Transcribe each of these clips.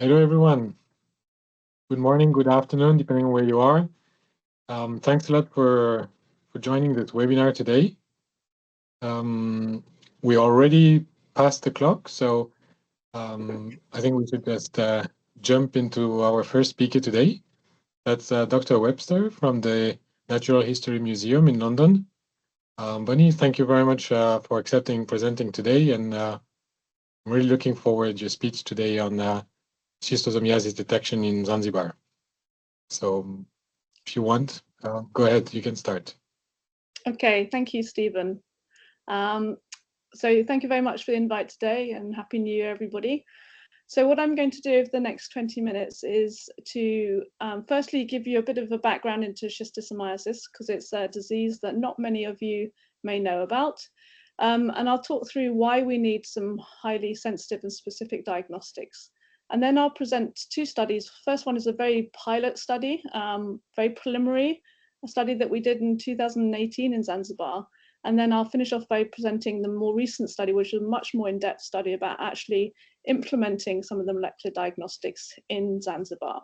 Hello, everyone. Good morning, good afternoon, depending on where you are. Thanks a lot for joining this webinar today. We already passed the clock, so I think we should just jump into our first speaker today. That's Dr. Webster from the Natural History Museum in London. Bonnie, thank you very much for accepting presenting today, and I'm really looking forward to your speech today on schistosomiasis detection in Zanzibar. So if you want, go ahead, you can start. Okay, thank you, Stephen. So thank you very much for the invite today, and Happy New Year, everybody. So what I'm going to do over the next 20 minutes is to firstly give you a bit of a background into schistosomiasis, because it's a disease that not many of you may know about. And I'll talk through why we need some highly sensitive and specific diagnostics. And then I'll present two studies. First one is a very pilot study, very preliminary, a study that we did in 2018 in Zanzibar. And then I'll finish off by presenting the more recent study, which is a much more in-depth study about actually implementing some of the molecular diagnostics in Zanzibar.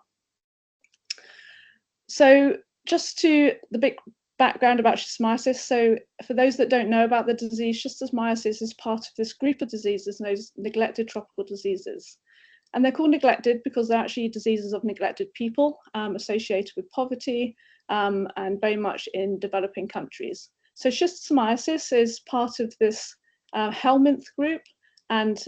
So just to the big background about schistosomiasis. So for those that don't know about the disease, schistosomiasis is part of this group of diseases, those neglected tropical diseases. And they're called neglected because they're actually diseases of neglected people associated with poverty and very much in developing countries. So schistosomiasis is part of this helminth group, and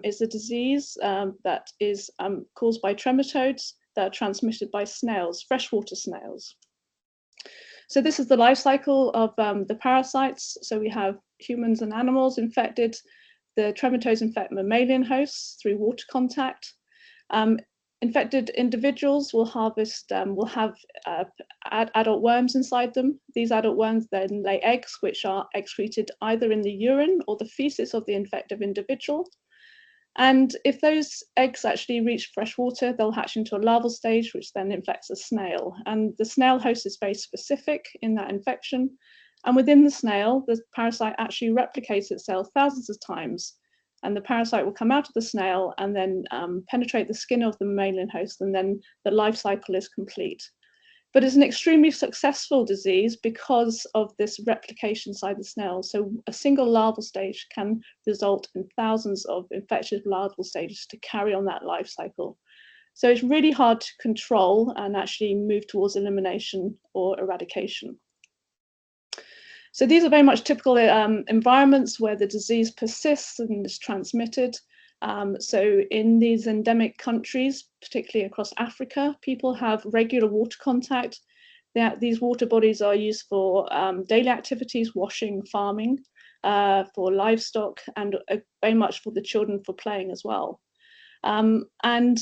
is a disease that is caused by trematodes that are transmitted by snails, freshwater snails. So this is the life cycle of the parasites. So we have humans and animals infected. The trematodes infect mammalian hosts through water contact. Infected individuals will have adult worms inside them. These adult worms then lay eggs, which are excreted either in the urine or the feces of the infected individual. And if those eggs actually reach fresh water, they'll hatch into a larval stage, which then infects a snail. And the snail host is very specific in that infection. And within the snail, the parasite actually replicates itself thousands of times. And the parasite will come out of the snail and then penetrate the skin of the mammalian host, and then the life cycle is complete. But it's an extremely successful disease because of this replication inside the snail. So a single larval stage can result in thousands of infectious larval stages to carry on that life cycle. So it's really hard to control and actually move towards elimination or eradication. So these are very much typical environments where the disease persists and is transmitted. So in these endemic countries, particularly across Africa, people have regular water contact. These water bodies are used for daily activities, washing, farming, for livestock, and very much for the children for playing as well. And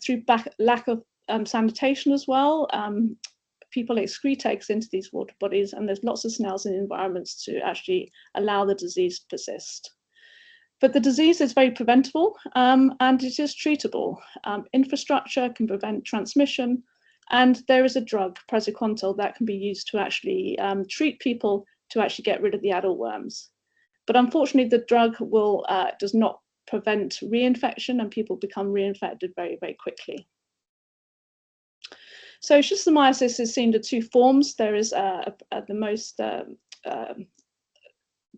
through lack of sanitation as well, people excrete eggs into these water bodies, and there's lots of snails in environments to actually allow the disease to persist. But the disease is very preventable and it is treatable. Infrastructure can prevent transmission, and there is a drug, praziquantel, that can be used to actually treat people to actually get rid of the adult worms. But unfortunately, the drug does not prevent reinfection, and people become reinfected very, very quickly. So schistosomiasis is seen in two forms. There is the most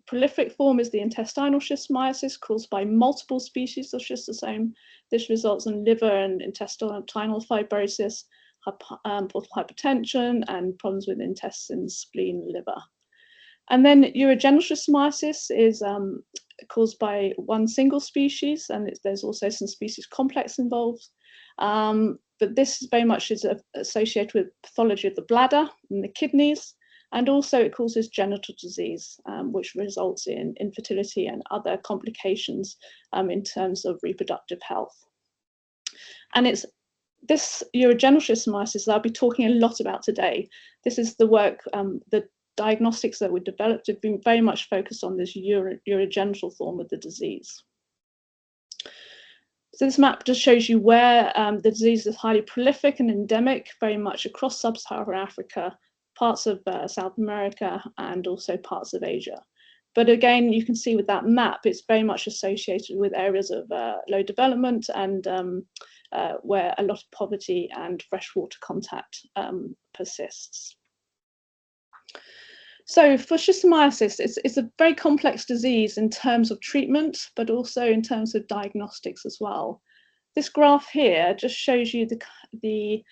prolific form is the intestinal schistosomiasis, caused by multiple species of schistosome. This results in liver and intestinal fibrosis, hypertension, and problems with intestines, spleen, liver. And then urogenital schistosomiasis is caused by one single species, and there's also some species complex involved. But this very much is associated with pathology of the bladder and the kidneys, and also it causes genital disease, which results in infertility and other complications in terms of reproductive health. And it's this urogenital schistosomiasis that I'll be talking a lot about today. This is the work, the diagnostics that we developed have been very much focused on this urogenital form of the disease. So this map just shows you where the disease is highly prolific and endemic, very much across sub-Saharan Africa, parts of South America, and also parts of Asia. But again, you can see with that map, it's very much associated with areas of low development and where a lot of poverty and freshwater contact persists. So for schistosomiasis, it's a very complex disease in terms of treatment, but also in terms of diagnostics as well. This graph here just shows you the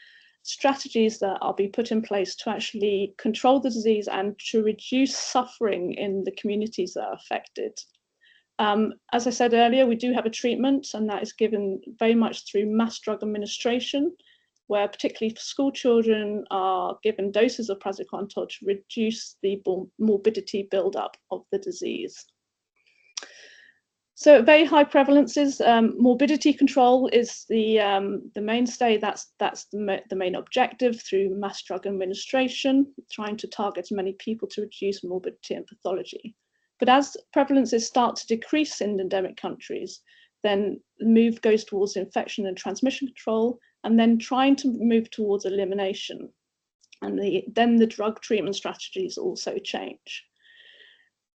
strategies that are being put in place to actually control the disease and to reduce suffering in the communities that are affected. As I said earlier, we do have a treatment, and that is given very much through mass drug administration, where particularly for school children are given doses of praziquantel to reduce the morbidity buildup of the disease. So at very high prevalences, morbidity control is the mainstay. That's the main objective through mass drug administration, trying to target as many people to reduce morbidity and pathology. But as prevalences start to decrease in endemic countries, then the move goes towards infection and transmission control, and then trying to move towards elimination. And then the drug treatment strategies also change.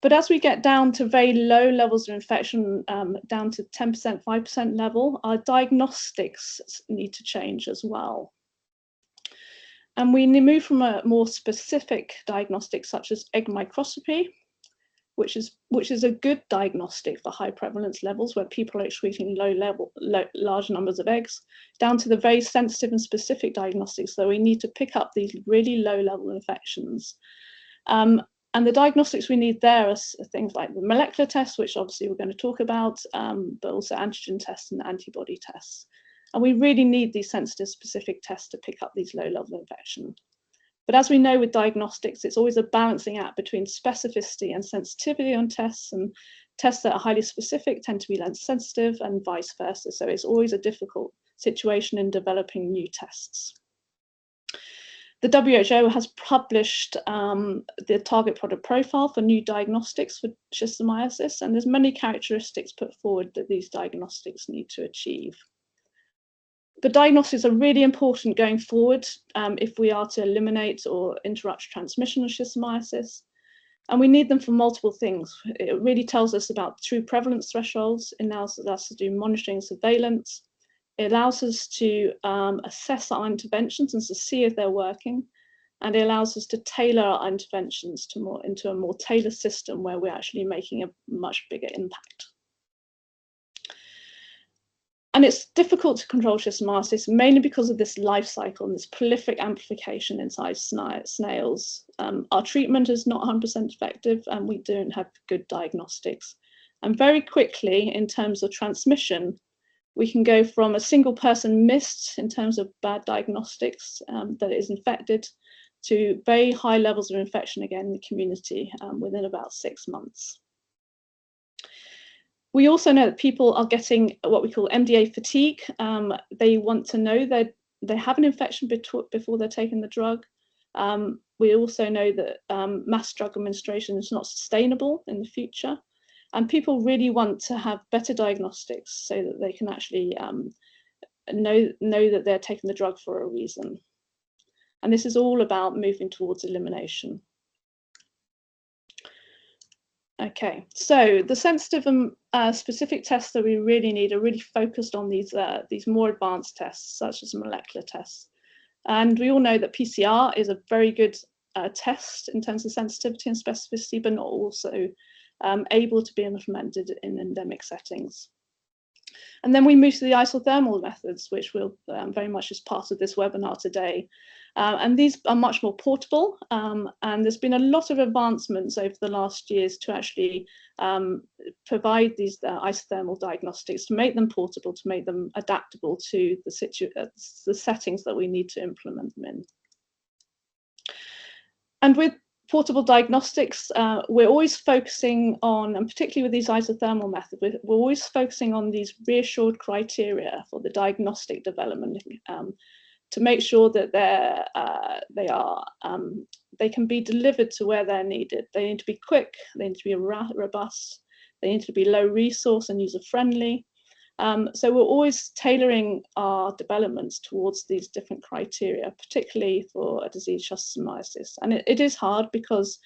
But as we get down to very low levels of infection, down to 10%, 5% level, our diagnostics need to change as well. And we move from a more specific diagnostic, such as egg microscopy, which is a good diagnostic for high prevalence levels where people are excreting large numbers of eggs, down to the very sensitive and specific diagnostics. So we need to pick up these really low level infections. And the diagnostics we need there are things like the molecular tests, which obviously we're going to talk about, but also antigen tests and antibody tests. And we really need these sensitive specific tests to pick up these low level infections. But as we know with diagnostics, it's always a balancing act between specificity and sensitivity on tests, and tests that are highly specific tend to be less sensitive and vice versa. So it's always a difficult situation in developing new tests. The WHO has published the target product profile for new diagnostics for schistosomiasis, and there's many characteristics put forward that these diagnostics need to achieve. The diagnostics are really important going forward if we are to eliminate or interrupt transmission of schistosomiasis. And we need them for multiple things. It really tells us about true prevalence thresholds. It allows us to do monitoring and surveillance. It allows us to assess our interventions and to see if they're working. And it allows us to tailor our interventions into a more tailored system where we're actually making a much bigger impact. And it's difficult to control schistosomiasis mainly because of this life cycle and this prolific amplification inside snails. Our treatment is not 100% effective, and we don't have good diagnostics. And very quickly, in terms of transmission, we can go from a single person missed in terms of bad diagnostics that is infected to very high levels of infection again in the community within about 6 months. We also know that people are getting what we call MDA fatigue. They want to know that they have an infection before they're taking the drug. We also know that mass drug administration is not sustainable in the future. And people really want to have better diagnostics so that they can actually know that they're taking the drug for a reason. And this is all about moving towards elimination. Okay, so the sensitive and specific tests that we really need are really focused on these more advanced tests, such as molecular tests. And we all know that PCR is a very good test in terms of sensitivity and specificity, but not also able to be implemented in endemic settings. And then we move to the isothermal methods, which will very much is part of this webinar today. And these are much more portable, and there's been a lot of advancements over the last years to actually provide these isothermal diagnostics, to make them portable, to make them adaptable to the settings that we need to implement them in. And with portable diagnostics, we're always focusing on, and particularly with these isothermal methods, we're always focusing on these reassured criteria for the diagnostic development to make sure that they can be delivered to where they're needed. They need to be quick, they need to be robust, they need to be low resource and user friendly. So we're always tailoring our developments towards these different criteria, particularly for a disease schistosomiasis. And it is hard because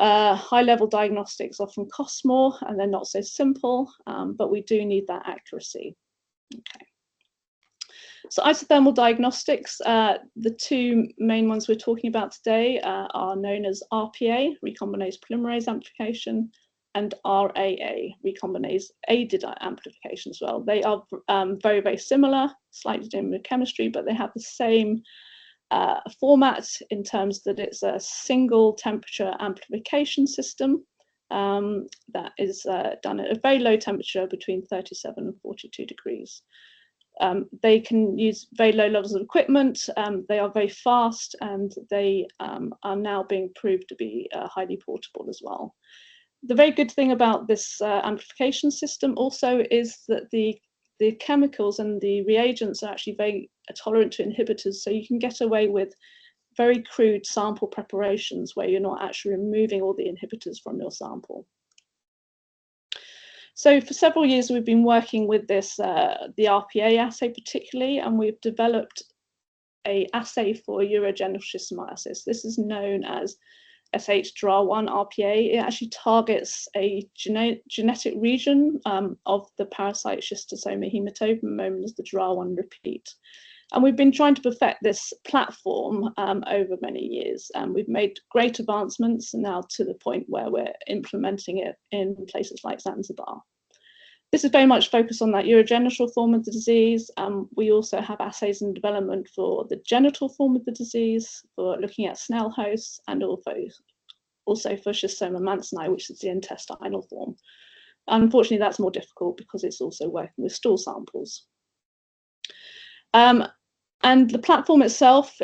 high-level diagnostics often cost more and they're not so simple, but we do need that accuracy. Okay. So isothermal diagnostics, the two main ones we're talking about today are known as RPA, recombinase polymerase amplification, and RAA, recombinase aided amplification as well. They are very, very similar, slightly different chemistry, but they have the same format in terms that it's a single temperature amplification system that is done at a very low temperature between 37 and 42 degrees. They can use very low levels of equipment, they are very fast, and they are now being proved to be highly portable as well. The very good thing about this amplification system also is that the chemicals and the reagents are actually very tolerant to inhibitors, so you can get away with very crude sample preparations where you're not actually removing all the inhibitors from your sample. So for several years we've been working with this, the RPA assay particularly, and we've developed an assay for urogenital schistosomiasis. This is known as SH-DRA1 RPA. It actually targets a genetic region of the parasite schistosoma hematobium known as the DRA1 repeat. And we've been trying to perfect this platform over many years, and we've made great advancements now to the point where we're implementing it in places like Zanzibar. This is very much focused on that urogenital form of the disease. We also have assays in development for the genital form of the disease, for looking at Snell hosts, and also for schistosoma mansoni, which is the intestinal form. Unfortunately, that's more difficult because it's also working with stool samples. And the platform itself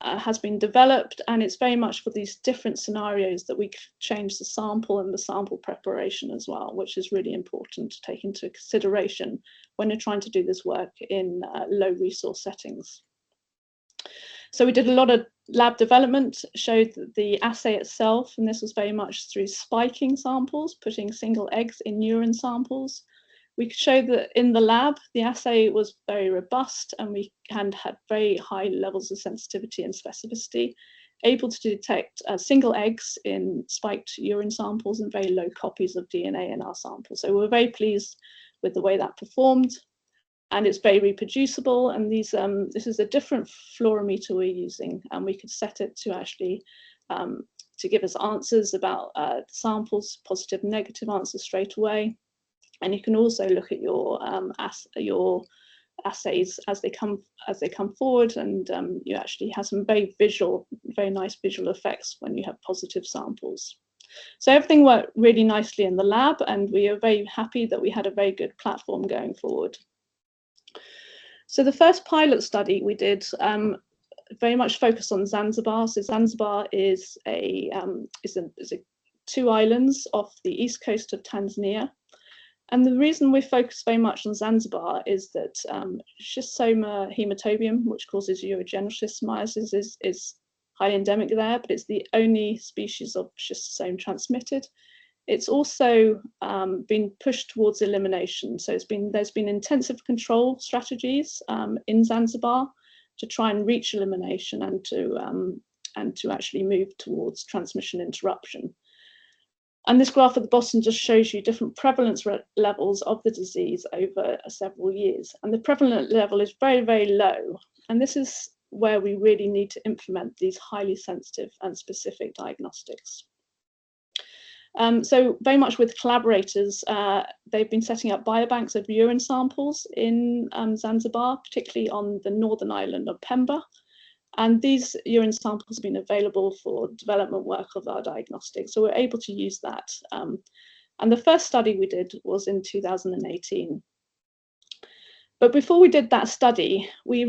has been developed, and it's very much for these different scenarios that we change the sample and the sample preparation as well, which is really important to take into consideration when you're trying to do this work in low resource settings. So we did a lot of lab development, showed that the assay itself, and this was very much through spiking samples, putting single eggs in urine samples. We could show that in the lab, the assay was very robust, and we had very high levels of sensitivity and specificity, able to detect single eggs in spiked urine samples and very low copies of DNA in our sample. So we're very pleased with the way that performed, and it's very reproducible. And this is a different fluorometer we're using, and we could set it to actually to give us answers about samples, positive and negative answers straight away. And you can also look at your assays as they come forward, and you actually have some very nice visual effects when you have positive samples. So everything worked really nicely in the lab, and we are very happy that we had a very good platform going forward. So the first pilot study we did very much focused on Zanzibar. So Zanzibar is two islands off the east coast of Tanzania. And the reason we focus very much on Zanzibar is that schistosoma hematobium, which causes urogenital schistosomiasis, is highly endemic there, but it's the only species of schistosome transmitted. It's also been pushed towards elimination. So there's been intensive control strategies in Zanzibar to try and reach elimination and to actually move towards transmission interruption. And this graph at the bottom just shows you different prevalence levels of the disease over several years. And the prevalent level is very, very low. And this is where we really need to implement these highly sensitive and specific diagnostics. So very much with collaborators, they've been setting up biobanks of urine samples in Zanzibar, particularly on the northern island of Pemba. And these urine samples have been available for development work of our diagnostics, so we're able to use that. And the first study we did was in 2018. But before we did that study, we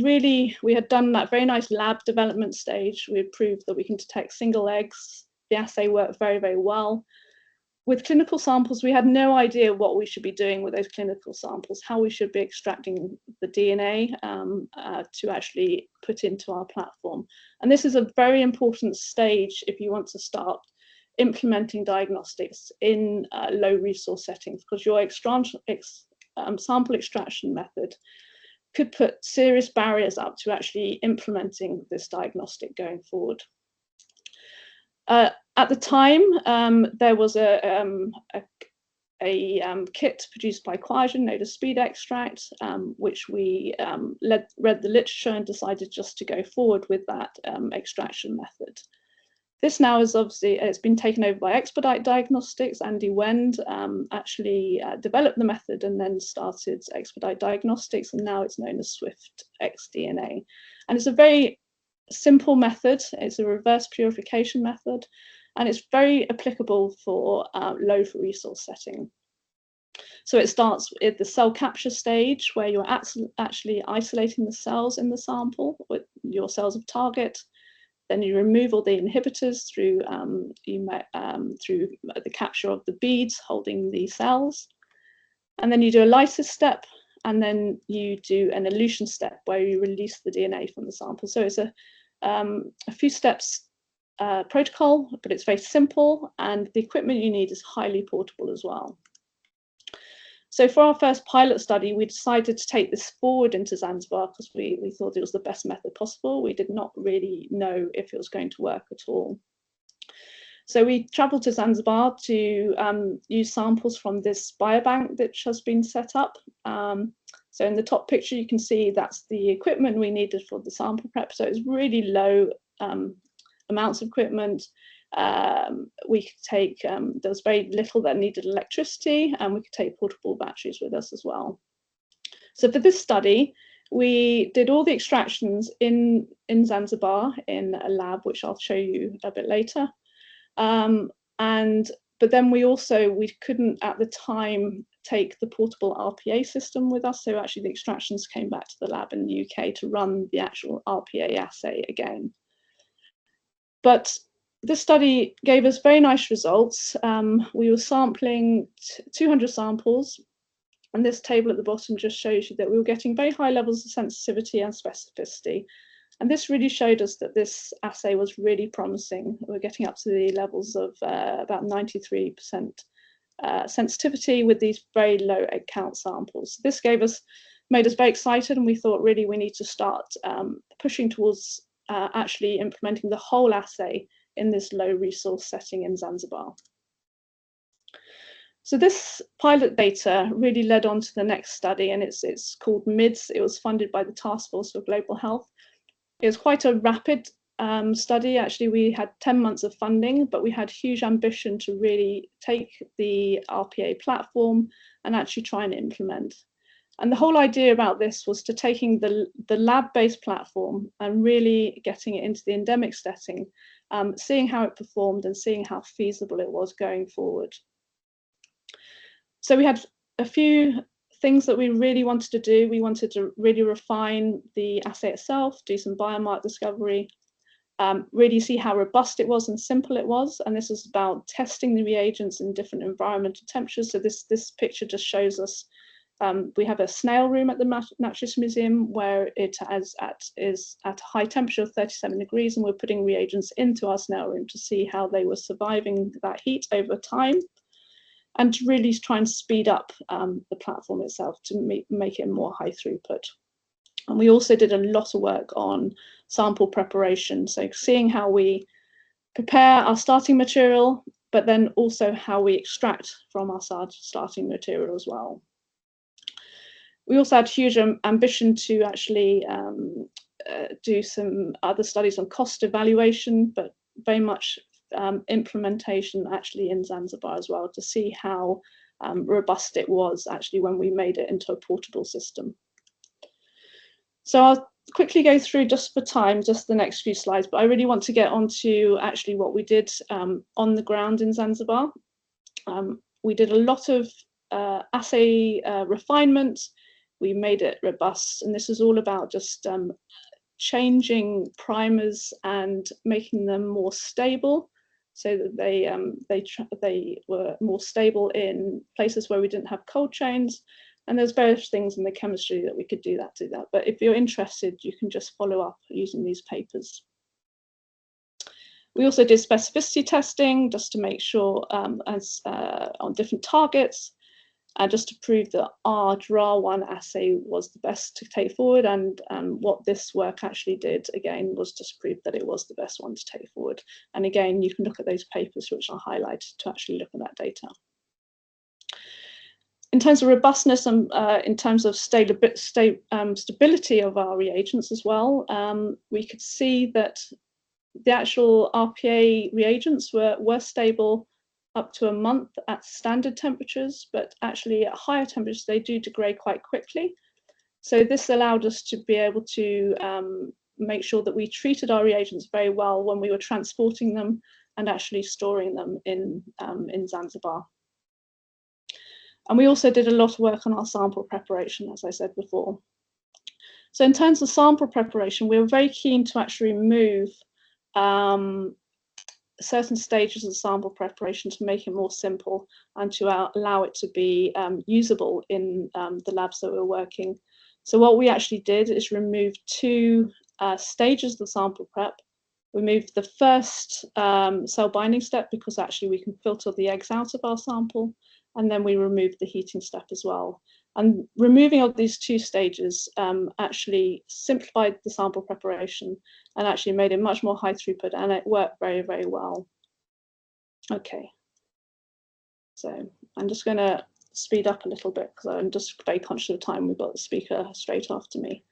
had done that very nice lab development stage. We had proved that we can detect single eggs. The assay worked very, very well. With clinical samples, we had no idea what we should be doing with those clinical samples, how we should be extracting the DNA to actually put into our platform. And this is a very important stage if you want to start implementing diagnostics in low resource settings, because your sample extraction method could put serious barriers up to actually implementing this diagnostic going forward. At the time, there was a kit produced by Quasion, known as speed extract, which we read the literature and decided just to go forward with that extraction method. This now is obviously, it's been taken over by Expedite Diagnostics. Andy Wend actually developed the method and then started Expedite Diagnostics, and now it's known as Swift xDNA. And it's a very simple method. It's a reverse purification method, and it's very applicable for low resource setting. So it starts at the cell capture stage, where you're actually isolating the cells in the sample with your cells of target. Then you remove all the inhibitors through the capture of the beads holding the cells. And then you do a lysis step, and then you do an elution step where you release the DNA from the sample. So it's a few steps protocol, but it's very simple, and the equipment you need is highly portable as well. So for our first pilot study, we decided to take this forward into Zanzibar because we thought it was the best method possible. We did not really know if it was going to work at all. So we travelled to Zanzibar to use samples from this biobank that has been set up. So in the top picture, you can see that's the equipment we needed for the sample prep. So it's really low amounts of equipment. We could take, there was very little that needed electricity, and we could take portable batteries with us as well. So for this study, we did all the extractions in Zanzibar in a lab, which I'll show you a bit later. But then we couldn't at the time take the portable RPA system with us. So actually the extractions came back to the lab in the UK to run the actual RPA assay again. But this study gave us very nice results. We were sampling 200 samples, and this table at the bottom just shows you that we were getting very high levels of sensitivity and specificity. And this really showed us that this assay was really promising. We're getting up to the levels of about 93% sensitivity with these very low egg count samples. This made us very excited, and we thought really we need to start pushing towards actually implementing the whole assay in this low resource setting in Zanzibar. So this pilot data really led on to the next study, and it's called MIDS. It was funded by the Task Force for Global Health. It was quite a rapid study. Actually, we had 10 months of funding, but we had huge ambition to really take the RPA platform and actually try and implement. And the whole idea about this was to taking the lab-based platform and really getting it into the endemic setting, seeing how it performed and seeing how feasible it was going forward. So we had a few things that we really wanted to do. We wanted to really refine the assay itself, do some biomarker discovery, really see how robust it was and simple it was. And this is about testing the reagents in different environmental temperatures. So this picture just shows us, we have a snail room at the Natural Museum where it is at a high temperature of 37 degrees, and we're putting reagents into our snail room to see how they were surviving that heat over time, and to really try and speed up the platform itself to make it more high throughput. And we also did a lot of work on sample preparation, so seeing how we prepare our starting material, but then also how we extract from our starting material as well. We also had huge ambition to actually do some other studies on cost evaluation, but very much implementation actually in Zanzibar as well, to see how robust it was actually when we made it into a portable system. So I'll quickly go through, just for time, just the next few slides, but I really want to get on to actually what we did on the ground in Zanzibar. We did a lot of assay refinement. We made it robust, and this is all about just changing primers and making them more stable, so that they were more stable in places where we didn't have cold chains. And there's various things in the chemistry that we could do that. But if you're interested, you can just follow up using these papers. We also did specificity testing just to make sure on different targets, just to prove that our DRA1 assay was the best to take forward. And what this work actually did, again, was just prove that it was the best one to take forward. And again, you can look at those papers which are highlighted to actually look at that data. In terms of robustness and in terms of stability of our reagents as well, we could see that the actual RPA reagents were stable up to a month at standard temperatures, but actually at higher temperatures, they do degrade quite quickly. So this allowed us to be able to make sure that we treated our reagents very well when we were transporting them and actually storing them in Zanzibar. And we also did a lot of work on our sample preparation, as I said before. So in terms of sample preparation, we were very keen to actually remove certain stages of the sample preparation to make it more simple and to allow it to be usable in the labs that we're working. So what we actually did is remove two stages of the sample prep. We moved the first cell binding step because actually we can filter the eggs out of our sample, and then we removed the heating step as well. And removing of these two stages actually simplified the sample preparation and actually made it much more high throughput, and it worked very, very well. Okay, so I'm just going to speed up a little bit because I'm just very conscious of time. We've got the speaker straight after me.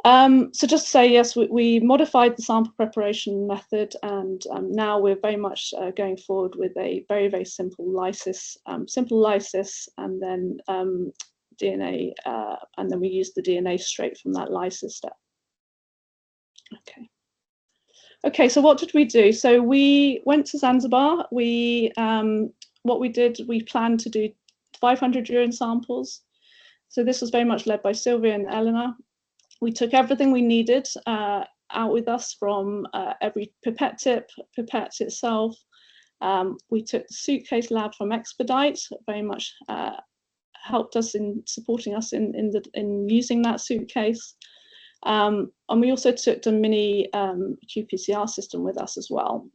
So just to say, yes, we modified the sample preparation method, and now we're very much going forward with a very, very simple lysis, and then DNA, and then we use the DNA straight from that lysis step. Okay. Okay, so what did we do? So we went to Zanzibar. What we did, we planned to do 500 urine samples. So this was very much led by Sylvia and Eleanor. We took everything we needed out with us from every pipette tip, pipette itself. We took the suitcase lab from Expedite, very much helped us in supporting us in using that suitcase. And we also took the mini qPCR system with us as well.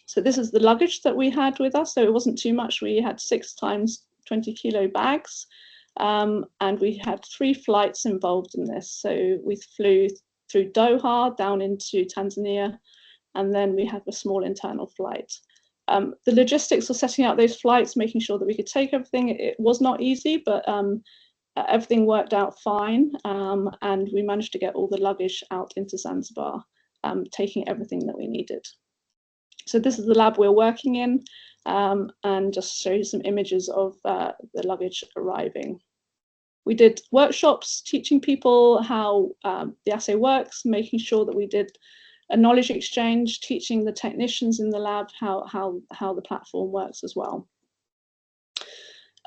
So this is the luggage that we had with us. So it wasn't too much. We had 6 times 20 kilo bags. And we had 3 flights involved in this. So we flew through Doha down into Tanzania, and then we had a small internal flight. The logistics of setting out those flights, making sure that we could take everything, it was not easy, but everything worked out fine. And we managed to get all the luggage out into Zanzibar, taking everything that we needed. So this is the lab we're working in, and just show you some images of the luggage arriving. We did workshops teaching people how the assay works, making sure that we did a knowledge exchange, teaching the technicians in the lab how the platform works as well.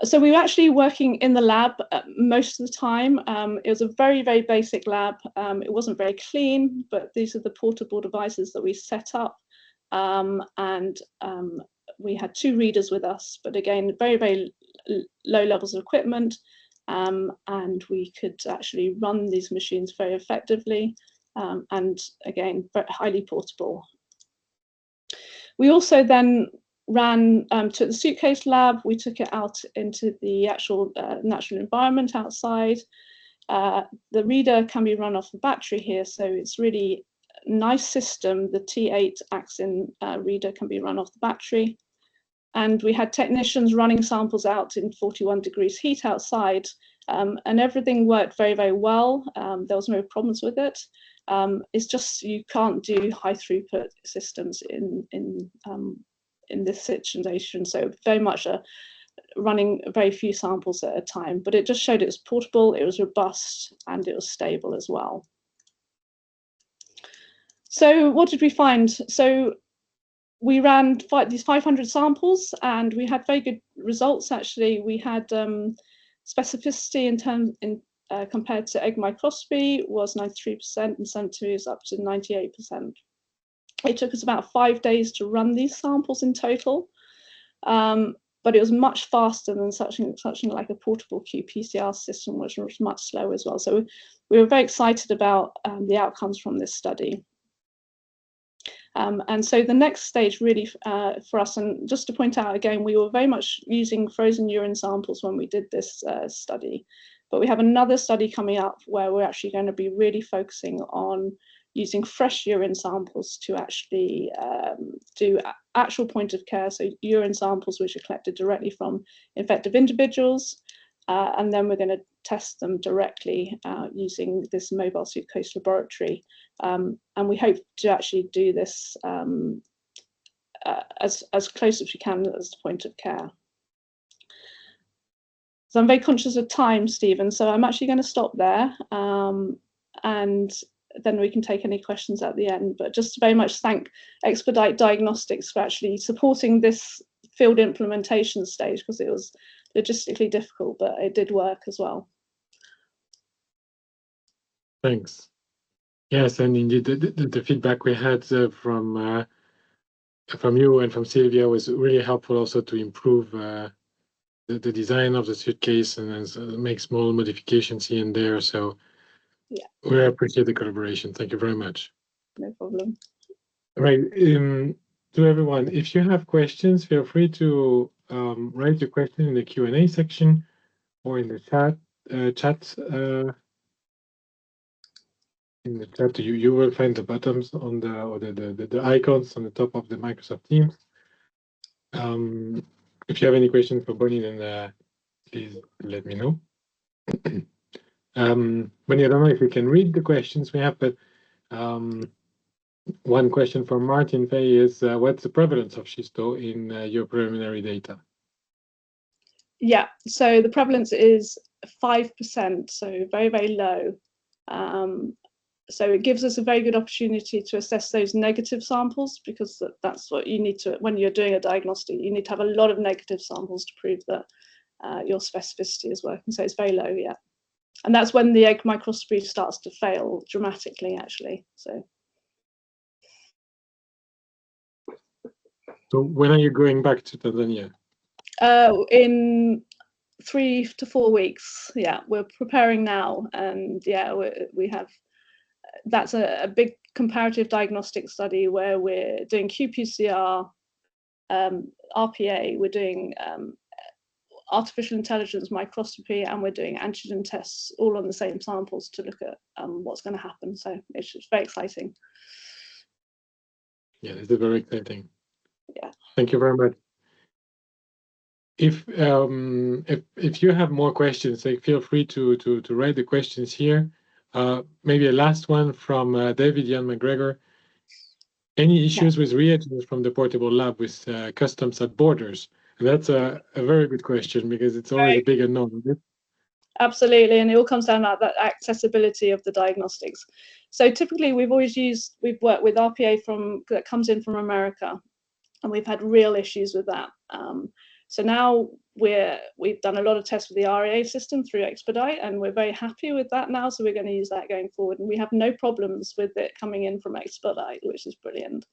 So we were actually working in the lab most of the time. It was a very, very basic lab. It wasn't very clean, but these are the portable devices that we set up. And we had 2 readers with us, but again, very, very low levels of equipment. And we could actually run these machines very effectively, and again, very highly portable. We also then ran to the suitcase lab. We took it out into the actual natural environment outside. The reader can be run off the battery here, so it's really a nice system. The T8 Axin reader can be run off the battery. And we had technicians running samples out in 41 degrees heat outside, and everything worked very, very well. There was no problems with it. It's just you can't do high throughput systems in this situation. So very much running very few samples at a time, but it just showed it was portable, it was robust, and it was stable as well. So what did we find? So we ran these 500 samples, and we had very good results. Actually, we had specificity compared to egg microscopy was 93%, and sensitivity up to 98%. It took us about 5 days to run these samples in total, but it was much faster than something like a portable qPCR system, which was much slower as well. So we were very excited about the outcomes from this study. And so the next stage really for us, and just to point out again, we were very much using frozen urine samples when we did this study, but we have another study coming up where we're actually going to be really focusing on using fresh urine samples to actually do actual point of care, so urine samples which are collected directly from infected individuals, and then we're going to test them directly using this mobile suitcase laboratory, and we hope to actually do this as close as we can as the point of care. So I'm very conscious of time, Stephen, so I'm actually going to stop there, and then we can take any questions at the end. But just very much thank Expedite Diagnostics for actually supporting this field implementation stage, because it was logistically difficult, but it did work as well. Thanks. Yes, and indeed, the feedback we had from you and from Sylvia was really helpful also to improve the design of the suitcase and make small modifications here and there. So yeah, we appreciate the collaboration. Thank you very much. No problem. Right. To everyone, if you have questions, feel free to write your question in the Q&A section or in the chat. In the chat, you will find the buttons on the icons on the top of the Microsoft Teams. If you have any questions for Bonnie, then please let me know. Bonnie, I don't know if you can read the questions we have, but one question from Martin Fay is, what's the prevalence of schisto in your preliminary data? Yeah, so the prevalence is 5%, so very, very low. So it gives us a very good opportunity to assess those negative samples, because that's what you need to, when you're doing a diagnostic, you need to have a lot of negative samples to prove that your specificity is working. So it's very low, yeah. And that's when the egg microscopy starts to fail dramatically, actually. So when are you going back to Tanzania? In 3 to 4 weeks. Yeah, we're preparing now, and yeah, we have. That's a big comparative diagnostic study where we're doing qPCR, RPA, we're doing artificial intelligence microscopy, and we're doing antigen tests all on the same samples to look at what's going to happen. So it's just very exciting. Yeah, it's very exciting. Yeah. Thank you very much. If you have more questions, feel free to write the questions here. Maybe a last one from David Jan McGregor. Any issues with reagents from the portable lab with customs at borders? And that's a very good question, because it's always a big unknown. Absolutely, and it all comes down to that accessibility of the diagnostics. So typically we've worked with RPA that comes in from America, and we've had real issues with that. So now we've done a lot of tests with the RAA system through Expedite, and we're very happy with that now. So we're going to use that going forward, and we have no problems with it coming in from Expedite, which is brilliant.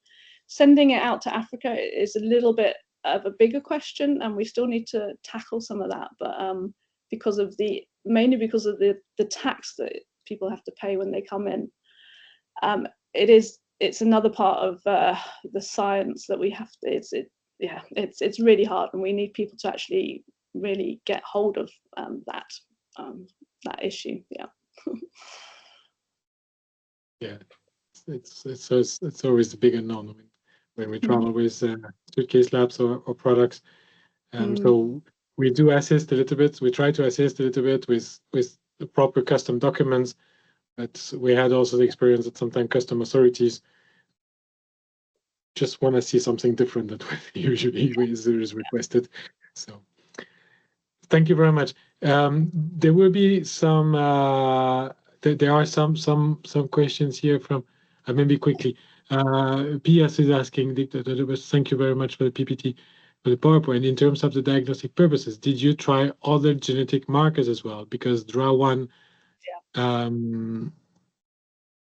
Sending it out to Africa is a little bit of a bigger question, and we still need to tackle some of that. But mainly because of the tax that people have to pay when they come in, it's another part of the science that we have to. It's really hard, and we need people to actually really get hold of that issue. Yeah. Yeah, it's always a big unknown when we travel with suitcase labs or products. So we do assist a little bit. We try to assist a little bit with the proper custom documents, but we had also the experience that sometimes custom authorities just want to see something different than what usually is requested. So thank you very much. There will be some. There are some questions here from. Maybe quickly. Pias is asking. Thank you very much for the PPT, for the PowerPoint. In terms of the diagnostic purposes, did you try other genetic markers as well? Because DRA1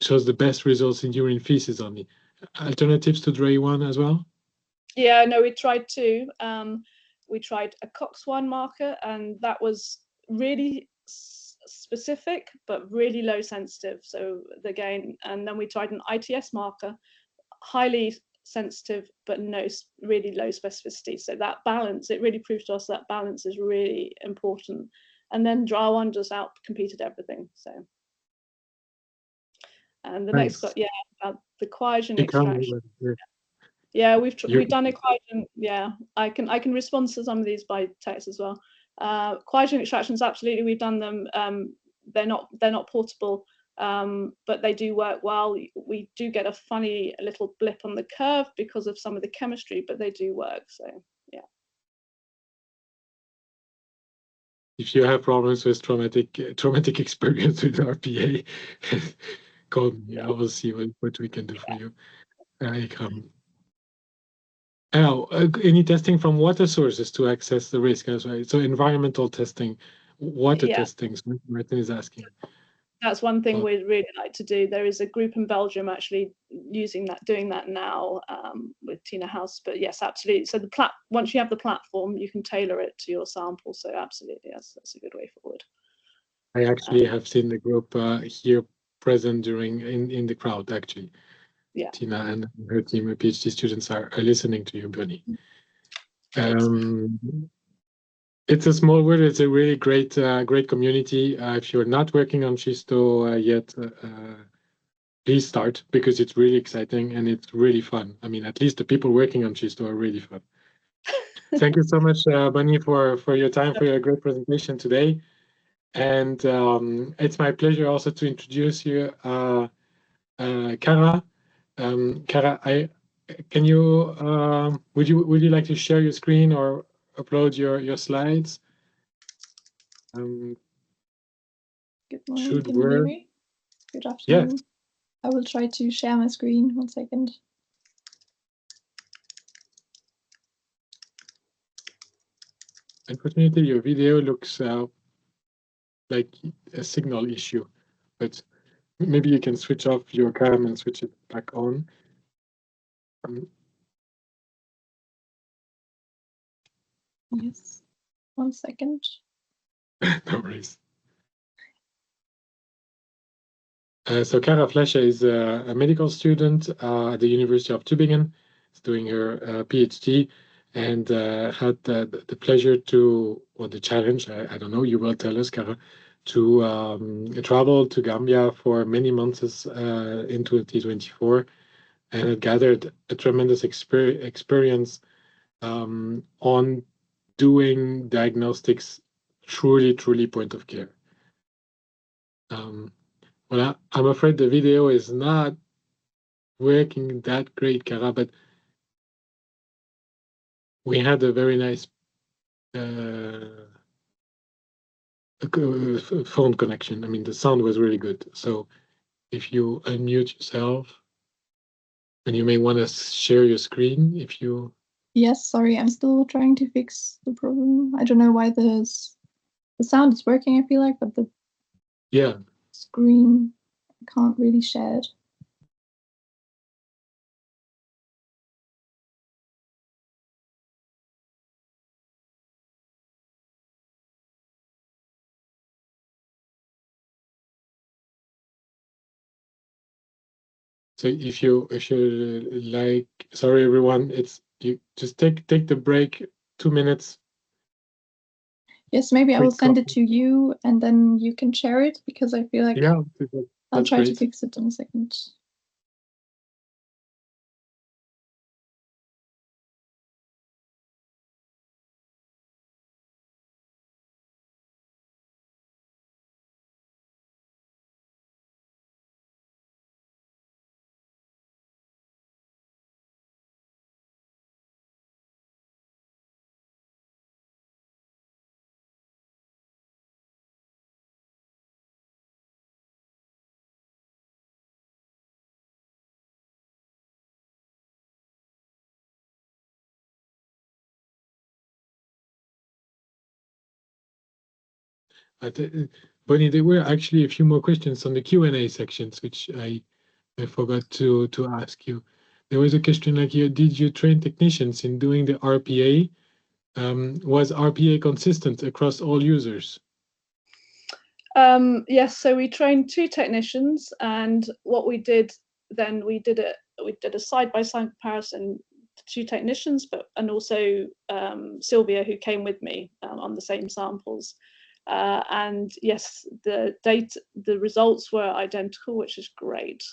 shows the best results in urine feces only. Alternatives to DRA1 as well? Yeah, no, we tried two. We tried a COX-1 marker, and that was really specific but really low sensitive. So again, and then we tried an ITS marker, highly sensitive but really low specificity. So that balance, it really proved to us that balance is really important. And then DRA1 just out-competed everything. So And the next, Nice. about the collagen Become extraction. Yeah, we've done a collagen. Yeah, I can respond to some of these by text as well. Collagen extractions, absolutely, we've done them. They're not portable, but they do work well. We do get a funny little blip on the curve because of some of the chemistry, but they do work. So yeah. If you have problems with traumatic experience with RPA, call me. Yeah. I will see what we can do for you. Now, any testing from water sources to access the risk as well. So environmental testing, water Yeah. testing. Martin is asking. That's one thing Well, we'd really like to do. There is a group in Belgium actually doing that now with Tina House. But yes, absolutely. So once you have the platform, you can tailor it to your sample. So absolutely, that's a good way forward. I actually have seen the group here present in the crowd, actually. Yeah. Tina and her team of PhD students are listening to you, Bernie. It's a small world. It's a really great community. If you're not working on Shisto yet, please start, because it's really exciting and it's really fun. I mean, at least the people working on Shisto are really fun. Thank you so much, Bunny, for your time, for your great presentation today. And it's my pleasure also to introduce you, Kara. Kara, would you like to share your screen or upload your slides? Good morning, Should can you hear work. me? Good Yes. afternoon. I will try to share my screen, 1 second. Unfortunately, your video looks like a signal issue, but maybe you can switch off your cam and switch it back on. Yes, 1 second. No worries. So Kara Flescher is a medical student at the University of Tübingen. She's doing her PhD, and had the pleasure or the challenge, I don't know, you will tell us, Kara, to travel to Gambia for many months in 2024, and it gathered a tremendous experience on doing diagnostics truly point of care. Well, I'm afraid the video is not working that great, Kara, but we had a very nice phone connection. I mean, the sound was really good. So if you unmute yourself, and you may want to share your screen if you... Yes, sorry, I'm still trying to fix the problem. I don't know why the sound is working, I feel like, but the screen, I can't really share it. So if you like, sorry everyone, you just take the break, 2 minutes. Yes, maybe I will Quick send it coffee. to you and then you can share it, because I feel like I'll try to fix it in a second. Bonnie, there were actually a few more questions on the Q&A sections, which I forgot to ask you. There was a question like here: did you train technicians in doing the RPA? Was RPA consistent across all users? Yes, so we trained 2 technicians, and what we did then, we did a side-by-side comparison, 2 technicians, and also Sylvia, who came with me on the same samples. And yes, the results were identical, which is great.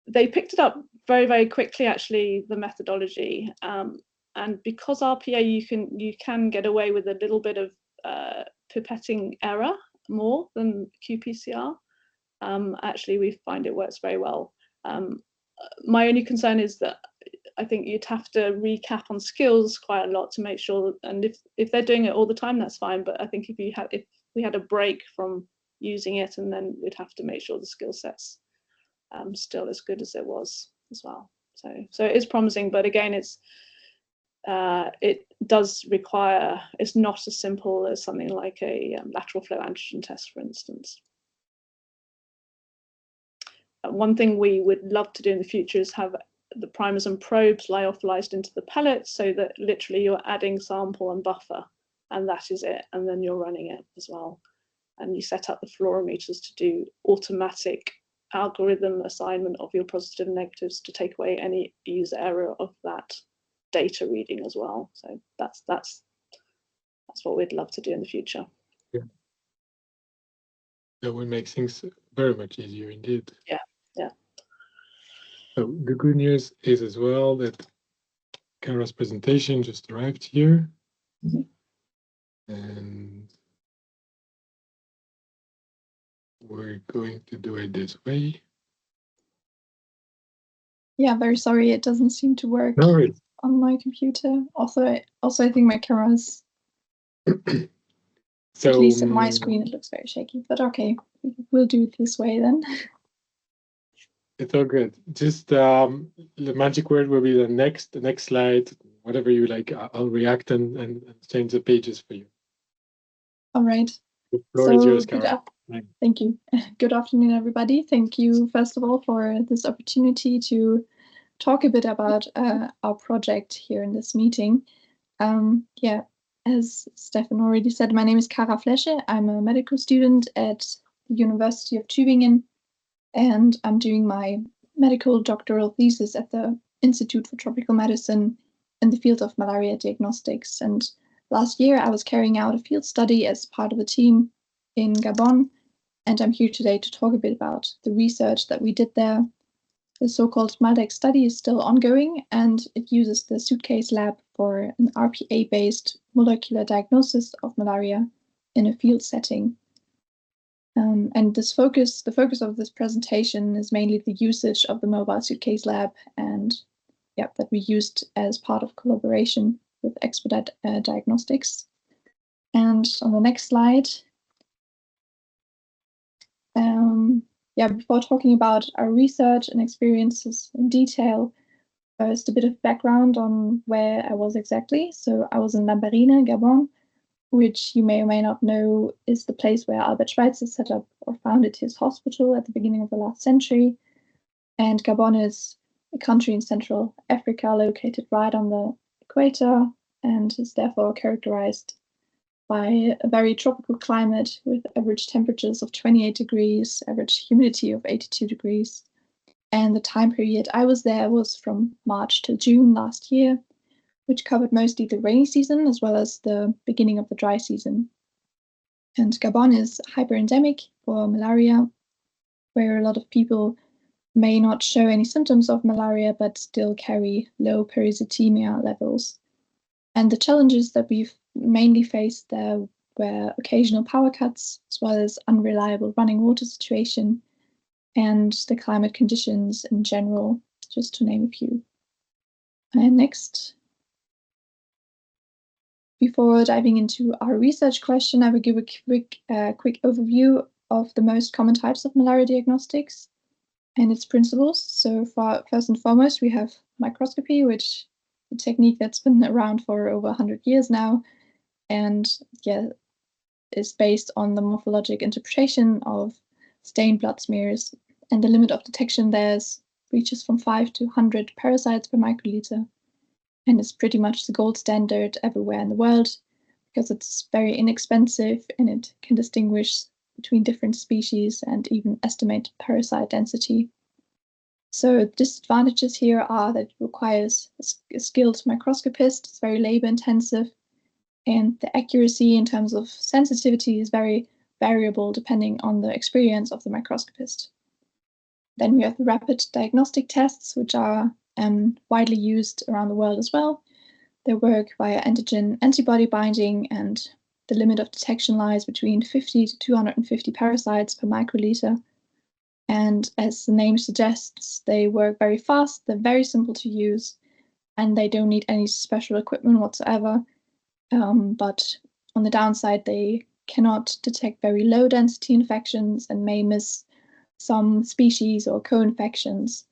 They picked it up very, very quickly, actually, the methodology. And because RPA, you can get away with a little bit of pipetting error more than qPCR. Actually, we find it works very well. My only concern is that I think you'd have to recap on skills quite a lot to make sure. And if they're doing it all the time, that's fine. But I think if we had a break from using it, and then we'd have to make sure the skill sets still as good as it was as well. So it is promising, but again, it does require. It's not as simple as something like a lateral flow antigen test, for instance. One thing we would love to do in the future is have the primers and probes lyophilized into the pellet, so that literally you're adding sample and buffer, and that is it, and then you're running it as well. And you set up the fluorometers to do automatic algorithm assignment of your positive and negatives to take away any user error of that data reading as well. So that's what we'd love to do in the future. Yeah, that would make things very much easier indeed. Yeah. So the good news is as well that Kara's presentation just arrived here. And we're going to do it this way. Yeah, very sorry, it doesn't seem to work on my computer. Also, I think my camera is, so, at least on my screen, it looks very shaky. But okay, we'll do it this way then. It's all good. Just the magic word will be the next slide, whatever you like. I'll react and change the pages for you. All right. The floor is yours, Kara. Thank you. Good afternoon, everybody. Thank you, first of all, for this opportunity to talk a bit about our project here in this meeting. Yeah, as Stefan already said, my name is Kara Flesche. I'm a medical student at the University of Tübingen, and I'm doing my medical doctoral thesis at the Institute for Tropical Medicine in the field of malaria diagnostics. And last year, I was carrying out a field study as part of a team in Gabon, and I'm here today to talk a bit about the research that we did there. The so-called MALDEX study is still ongoing, and it uses the Suitcase lab for an RPA-based molecular diagnosis of malaria in a field setting. And the focus of this presentation is mainly the usage of the mobile Suitcase lab, and that we used as part of collaboration with Expedite Diagnostics. And on the next slide, before talking about our research and experiences in detail, first a bit of background on where I was exactly. So I was in Lambarina, Gabon, which you may or may not know is the place where Albert Schweitzer set up or founded his hospital at the beginning of the last century. And Gabon is a country in Central Africa located right on the equator and is therefore characterized by a very tropical climate with average temperatures of 28 degrees, average humidity of 82 degrees. And the time period I was there was from March to June last year, which covered mostly the rainy season as well as the beginning of the dry season. And Gabon is hyperendemic for malaria, where a lot of people may not show any symptoms of malaria but still carry low parasitemia levels. And the challenges that we've mainly faced there were occasional power cuts, as well as unreliable running water situation, and the climate conditions in general, just to name a few. And next. Before diving into our research question, I will give a quick overview of the most common types of malaria diagnostics and its principles. So first and foremost, we have microscopy, which is a technique that's been around for over 100 years now, and is based on the morphologic interpretation of stained blood smears. And the limit of detection there reaches from 5 to 100 parasites per microliter. And it's pretty much the gold standard everywhere in the world because it's very inexpensive and it can distinguish between different species and even estimate parasite density. So disadvantages here are that it requires a skilled microscopist, it's very labor intensive, and the accuracy in terms of sensitivity is very variable depending on the experience of the microscopist. Then we have the rapid diagnostic tests, which are widely used around the world as well. They work via antigen antibody binding, and the limit of detection lies between 50 to 250 parasites per microliter. And as the name suggests, they work very fast, they're very simple to use, and they don't need any special equipment whatsoever. But on the downside, they cannot detect very low density infections and may miss some species or co-infections.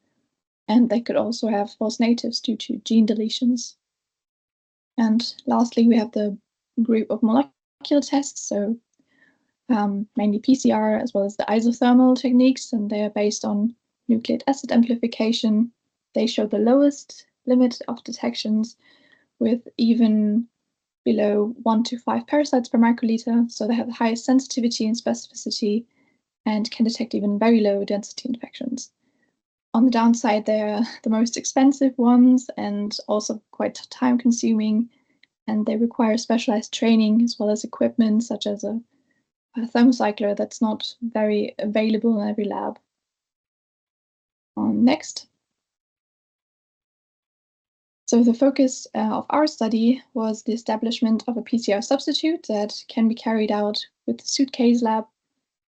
And they could also have false negatives due to gene deletions. And lastly, we have the group of molecular tests, so mainly PCR as well as the isothermal techniques, and they are based on nucleic acid amplification. They show the lowest limit of detections with even below 1 to 5 parasites per microliter, so they have the highest sensitivity and specificity and can detect even very low density infections. On the downside, they're the most expensive ones and also quite time consuming, and they require specialized training as well as equipment such as a thermocycler that's not very available in every lab. Next. So the focus of our study was the establishment of a PCR substitute that can be carried out with the suitcase lab.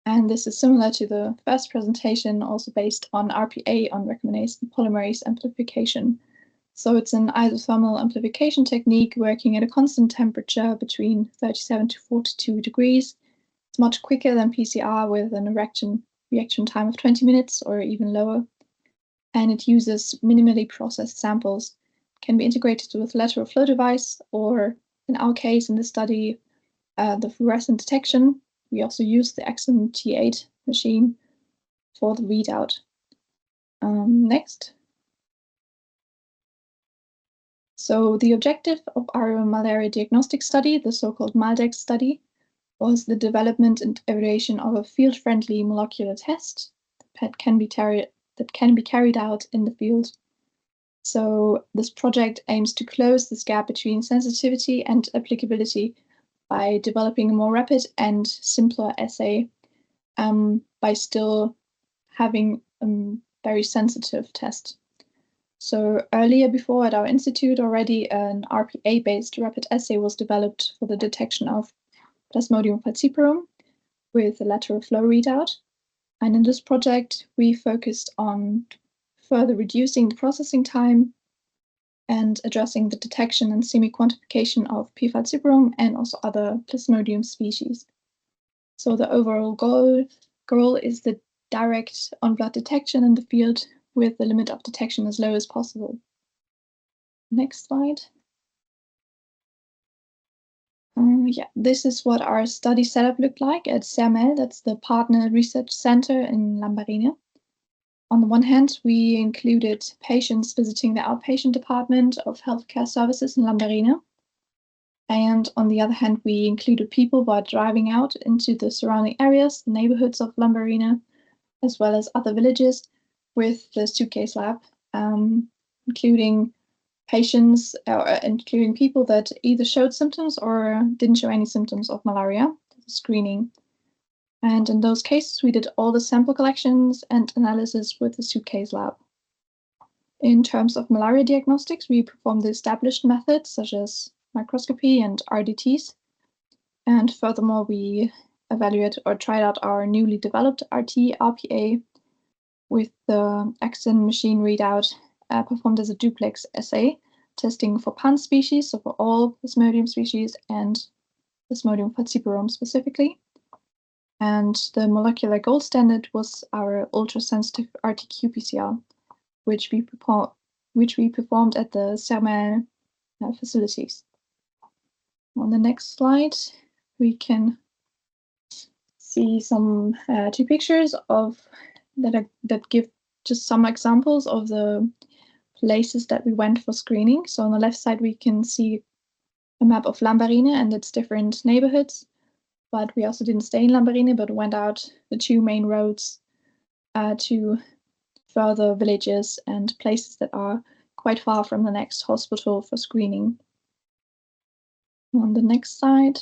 And this is similar to the first presentation, also based on RPA, on recombinase and polymerase amplification. So it's an isothermal amplification technique working at a constant temperature between 37 to 42 degrees. It's much quicker than PCR with an reaction time of 20 minutes or even lower. And it uses minimally processed samples, can be integrated with lateral flow device, or in our case in this study, the fluorescent detection. We also use the Exxon T8 machine for the readout. Next. So the objective of our malaria diagnostic study, the so-called MALDEX study, was the development and evaluation of a field-friendly molecular test that can be carried out in the field. So this project aims to close this gap between sensitivity and applicability by developing a more rapid and simpler assay, by still having a very sensitive test. So earlier, before at our institute, already an RPA-based rapid assay was developed for the detection of Plasmodium falciparum with a lateral flow readout. And in this project, we focused on further reducing the processing time and addressing the detection and semi-quantification of P. falciparum and also other Plasmodium species. So the overall goal is the direct on-blood detection in the field with the limit of detection as low as possible. Next slide. This is what our study setup looked like at CERMEL, that's the Partner Research Center in Lambarene. On the one hand, we included patients visiting the outpatient department of healthcare services in Lambarene. And on the other hand, we included people who are driving out into the surrounding areas, the neighborhoods of Lambarene, as well as other villages with the suitcase lab, including patients, including people that either showed symptoms or didn't show any symptoms of malaria, screening. And in those cases, we did all the sample collections and analysis with the suitcase lab. In terms of malaria diagnostics, we performed the established methods such as microscopy and RDTs. And furthermore, we evaluated or tried out our newly developed RT-RPA with the Exxon machine readout performed as a duplex assay, testing for pan species, so for all Plasmodium species and Plasmodium falciparum specifically. And the molecular gold standard was our ultra-sensitive RT-qPCR, which we performed at the CERMEL facilities. On the next slide, we can see some two pictures of that give just some examples of the places that we went for screening. So on the left side, we can see a map of Lambarene and its different neighborhoods. But we also didn't stay in Lambarene, but went out the two main roads to further villages and places that are quite far from the next hospital for screening. On the next slide.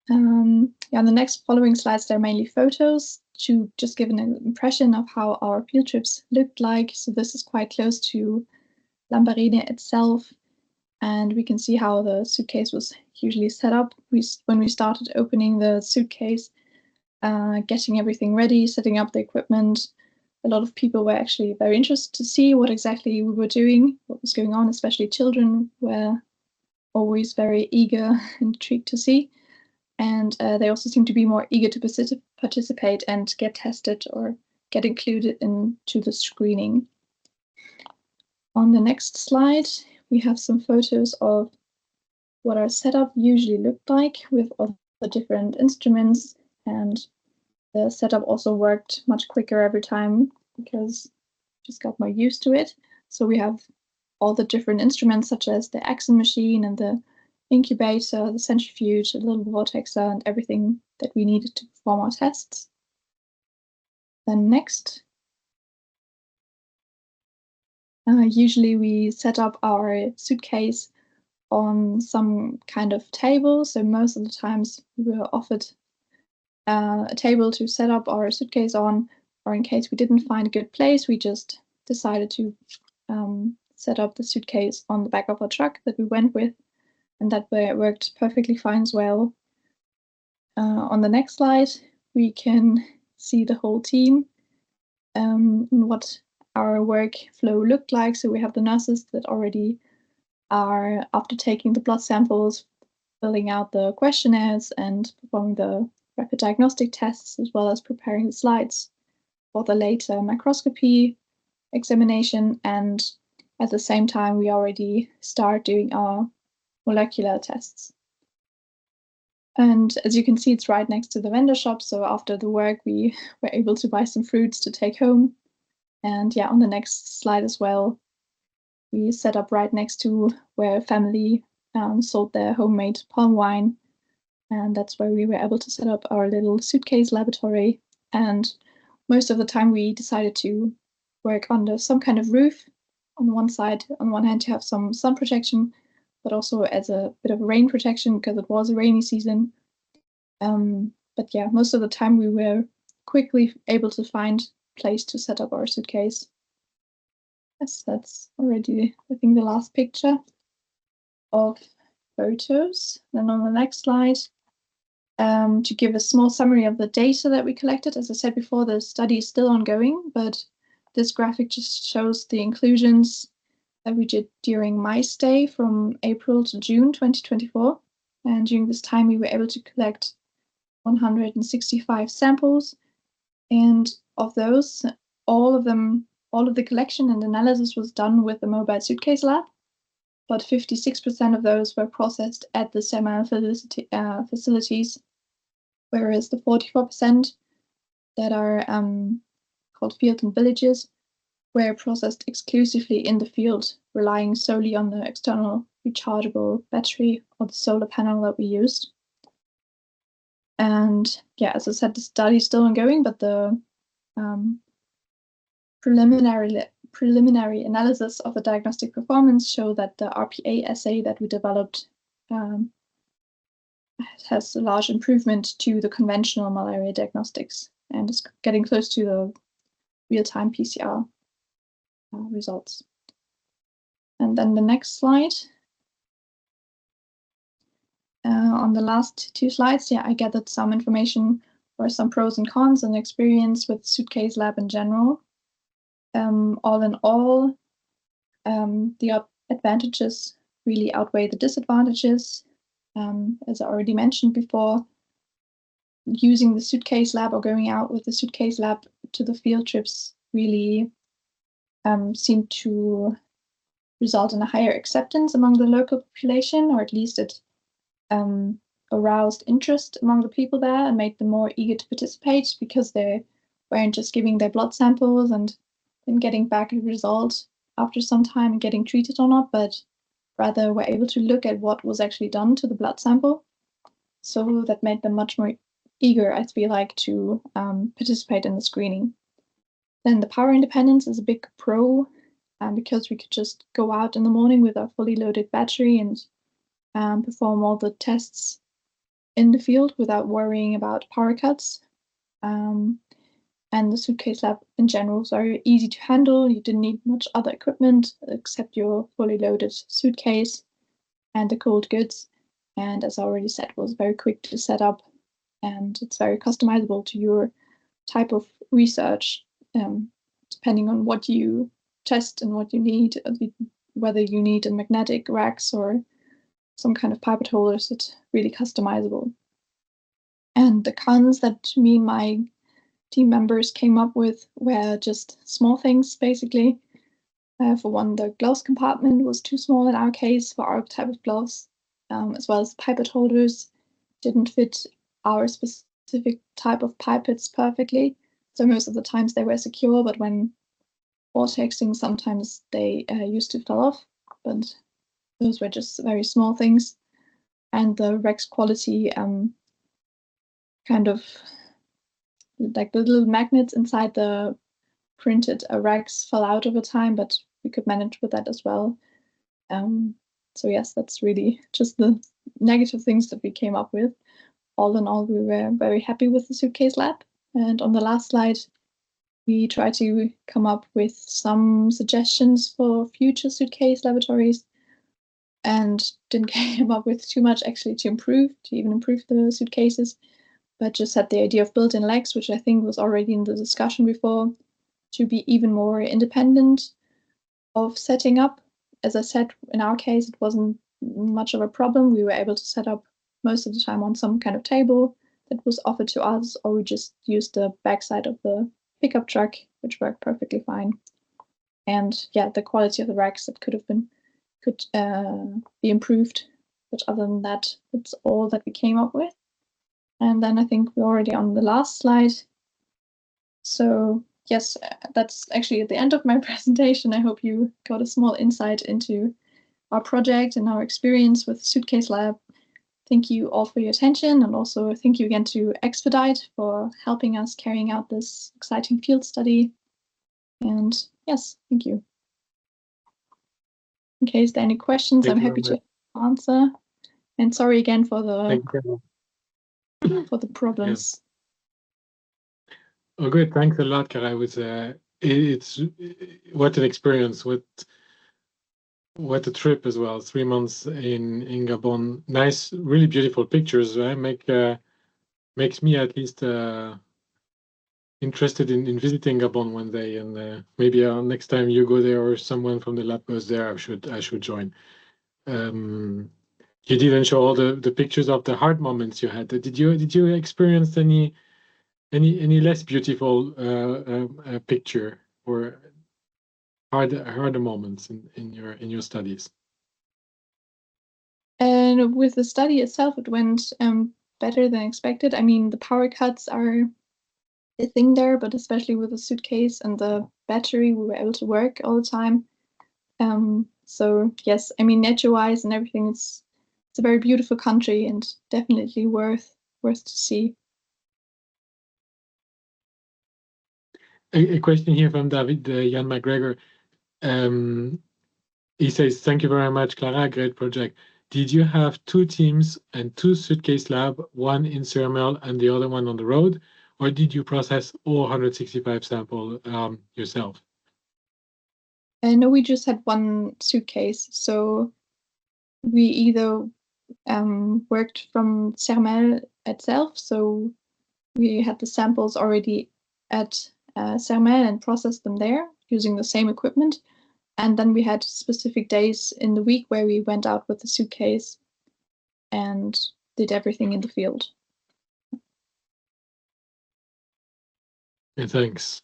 On the next following slides, they're mainly photos to just give an impression of how our field trips looked like. So this is quite close to Lambarene itself, and we can see how the suitcase was usually set up. When we started opening the suitcase, getting everything ready, setting up the equipment, a lot of people were actually very interested to see what exactly we were doing, what was going on, especially children were always very eager and intrigued to see. And they also seem to be more eager to participate and get tested or get included into the screening. On the next slide, we have some photos of what our setup usually looked like with all the different instruments, and the setup also worked much quicker every time because I just got more used to it. So we have all the different instruments such as the Axon machine and the incubator, the centrifuge, a little vortexer, and everything that we needed to perform our tests. Then next, usually we set up our suitcase on some kind of table. So most of the times we were offered a table to set up our suitcase on, or in case we didn't find a good place, we just decided to set up the suitcase on the back of a truck that we went with, and that way it worked perfectly fine as well. On the next slide, we can see the whole team and what our workflow looked like. So we have the nurses that already are, after taking the blood samples, filling out the questionnaires and performing the rapid diagnostic tests, as well as preparing the slides for the later microscopy examination. And at the same time, we already start doing our molecular tests. And as you can see, it's right next to the vendor shop. So after the work, we were able to buy some fruits to take home. And yeah, on the next slide as well, we set up right next to where a family sold their homemade palm wine. And that's where we were able to set up our little suitcase laboratory. And most of the time we decided to work under some kind of roof on one side, on one hand to have some sun protection, but also as a bit of rain protection because it was a rainy season. But yeah, most of the time we were quickly able to find a place to set up our suitcase. Yes, that's already, I think, the last picture of photos. Then on the next slide, to give a small summary of the data that we collected. As I said before, the study is still ongoing, but this graphic just shows the inclusions that we did during my stay from April to June 2024. And during this time, we were able to collect 165 samples. And of those, all of the collection and analysis was done with the mobile suitcase lab, but 56% of those were processed at the SEMA facilities, whereas the 44% that are called field and villages were processed exclusively in the field, relying solely on the external rechargeable battery or the solar panel that we used. And yeah, as I said, the study is still ongoing, but the preliminary analysis of the diagnostic performance show that the RPA assay that we developed has a large improvement to the conventional malaria diagnostics and is getting close to the real-time PCR results. And then the next slide. On the last two slides, yeah, I gathered some information or some pros and cons and experience with suitcase lab in general. All in all, the advantages really outweigh the disadvantages. As I already mentioned before, using the suitcase lab or going out with the suitcase lab to the field trips really seemed to result in a higher acceptance among the local population, or at least it aroused interest among the people there and made them more eager to participate because they weren't just giving their blood samples and then getting back a result after some time and getting treated or not, but rather were able to look at what was actually done to the blood sample. So that made them much more eager, I feel like, to participate in the screening. Then the power independence is a big pro because we could just go out in the morning with our fully loaded battery and perform all the tests in the field without worrying about power cuts. And the suitcase lab in general was very easy to handle. You didn't need much other equipment except your fully loaded suitcase and the cold goods. And as I already said, it was very quick to set up, and it's very customizable to your type of research, depending on what you test and what you need, whether you need a magnetic racks or some kind of pipette holders. It's really customizable. And the cons that me and my team members came up with were just small things, basically. For one, the gloves compartment was too small in our case for our type of gloves, as well as pipette holders didn't fit our specific type of pipettes perfectly. So most of the times they were secure, but when vortexing, sometimes they used to fall off. But those were just very small things. And the Rex quality kind of like the little magnets inside the printed racks fell out over time, but we could manage with that as well. So yes, that's really just the negative things that we came up with. All in all, we were very happy with the suitcase lab. And on the last slide, we tried to come up with some suggestions for future suitcase laboratories, and didn't come up with too much actually to even improve the suitcases, but just had the idea of built-in legs, which I think was already in the discussion before, to be even more independent of setting up. As I said, in our case, it wasn't much of a problem. We were able to set up most of the time on some kind of table that was offered to us, or we just used the backside of the pickup truck, which worked perfectly fine. And yeah, the quality of the racks that could be improved. But other than that, that's all that we came up with. And then I think we're already on the last slide. So yes, that's actually at the end of my presentation. I hope you got a small insight into our project and our experience with Suitcase Lab. Thank you all for your attention, and also thank you again to Expedite for helping us carrying out this exciting field study. And yes, thank you. In case there are any questions, I'm happy to answer. And sorry again for the problems. Yes. Oh, good. Thanks a lot, Kara. It's what an experience. What a trip as well. 3 months in Gabon. Nice, really beautiful pictures. Right? Makes me at least interested in visiting Gabon one day, and maybe next time you go there or someone from the lab goes there, I should join. You didn't show all the pictures of the hard moments you had. Did you experience any less beautiful picture or harder moments in your studies? And with the study itself, it went better than expected. I mean, the power cuts are a thing there, but especially with the suitcase and the battery, we were able to work all the time. So yes, I mean, nature-wise and everything, it's a very beautiful country and definitely worth to see. A question here from David Jan McGregor. He says, "Thank you very much, Clara. Great project. Did you have 2 teams and 2 suitcase lab, one in Sermel and the other one on the road, or did you process all 165 samples yourself?" No, we just had one suitcase. So we either worked from Sermel itself, so we had the samples already at Sermel and processed them there using the same equipment. And then we had specific days in the week where we went out with the suitcase and did everything in the field. Yeah, thanks.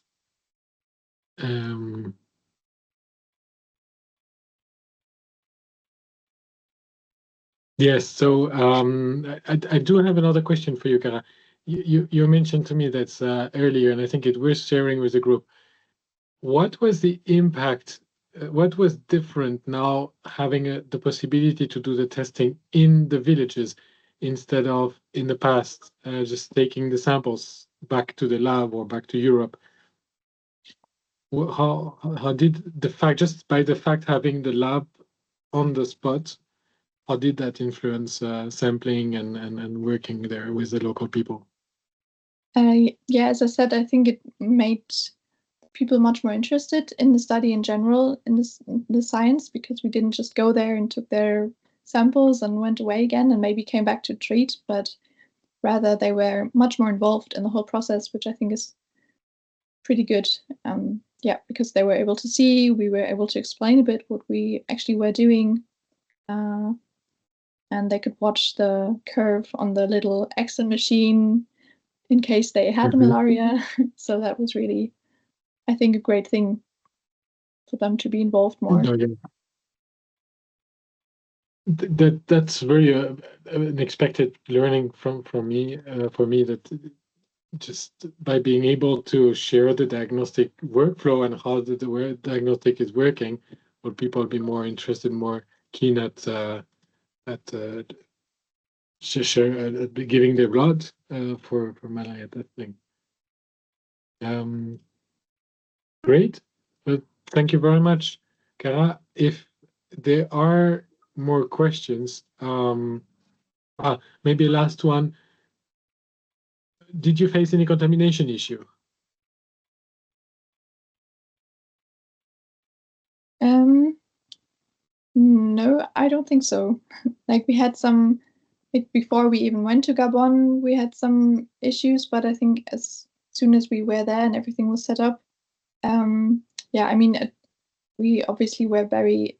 Yes, so I do have another question for you, Kara. You mentioned to me that's earlier, and I think it was sharing with the group. What was the impact? What was different now having the possibility to do the testing in the villages instead of in the past just taking the samples back to the lab or back to Europe? How did the fact, just by the fact having the lab on the spot, did that influence sampling and working there with the local people? Yeah, as I said, I think it made people much more interested in the study in general, in the science, because we didn't just go there and took their samples and went away again and maybe came back to treat, but rather they were much more involved in the whole process, which I think is pretty good. Yeah, because they were able to see, we were able to explain a bit what we actually were doing, and they could watch the curve on the little Excel machine in case they had malaria. So that was really, I think, a great thing for them to be involved more. No, yeah. That's very unexpected learning from me for me, that just by being able to share the diagnostic workflow and how the diagnostic is working, will people be more interested, more keen at giving their blood for malaria testing. Great. Well, thank you very much, Kara. If there are more questions, maybe last one. Did you face any contamination issue? No, I don't think so. Like we had some, like before we even went to Gabon, we had some issues, but I think as soon as we were there and everything was set up, yeah, I mean, we obviously were very,